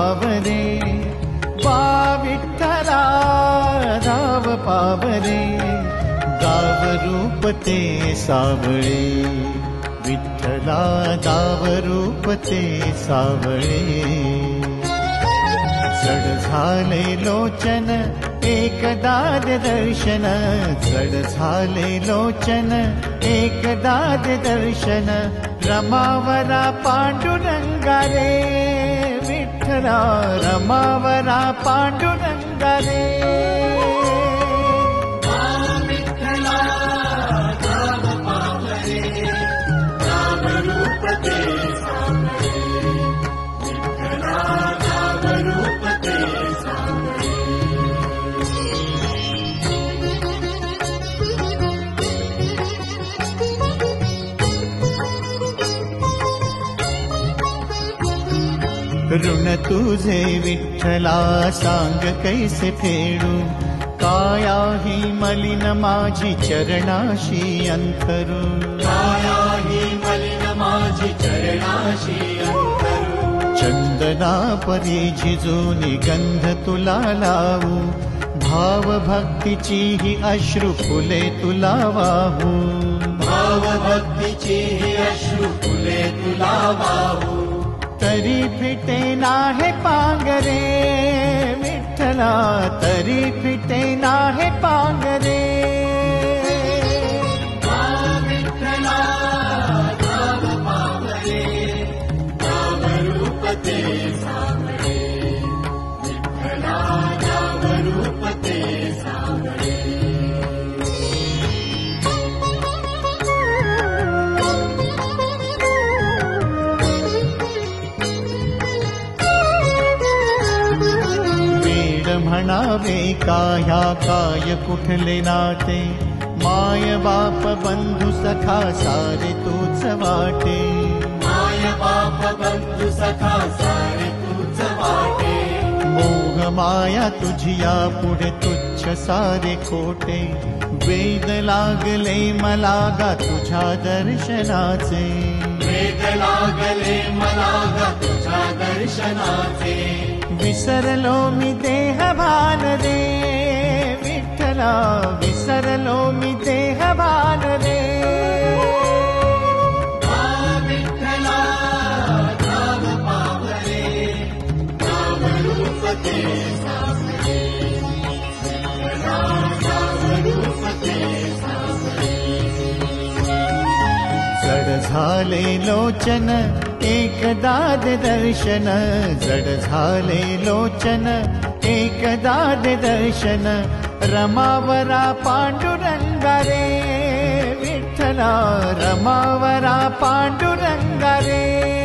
पावरे, वा विठ्ठला धाव पावरे, गाव रूप ते सावळे, विठ्ठला दाव रूप ते सावळे. जड झाले लोचन एकदा दर्शन, जड झाले लोचन एकदा दर्शन, रमावरा पांडुरंगा रे, विठ्ठला रमावरा पांडुरंगा रे. ऋण तुझे विठ्ठला सांग कैसे फेडू, काया ही मलिन माझी चरणाशी अंतरू, काया ही मलिन माझी चरणाशी अंतरू. चंदना परी झिजूनी गंध तुला लावू, भाव भक्तीची ही अश्रू फुले तुला वाहू, भाव भक्तीची ही अश्रू फुले तुला वाहू. तरी फिटे नाहे पांगरे, विठ्ठला तरी फिटे नाहे पांगरे. विठ्ठला धाव पावरे, गाव रूप ते सावळे, विठ्ठला गाव रूप ते सावळे. म्हणावे काह्या काय कुठले नाते, माय बाप बंधु सखा सारे तूच वाटे, माय बाप बंधु सखा सारे तूच वाटे. मोह माया तुझिया पुढे तुच्छ सारे खोटे, वेद लागले मला गा तुझ्या दर्शनाचे, वेद लागले मला गा तुझ्या दर्शनाचे. विसरलो मी देह भान रे, विठ्ठला विसरलो मी देह भान रे. विठ्ठला धाव पावरे, गाव रूप ते सावळे, विठ्ठला गाव रूप ते सावळे. जड झाले लोचन एकदा दर्शन, जड झाले लोचन एकदा दर्शन, रमावरा पांडुरंगा रे, विठ्ठला रमावरा पांडुरंगा रे.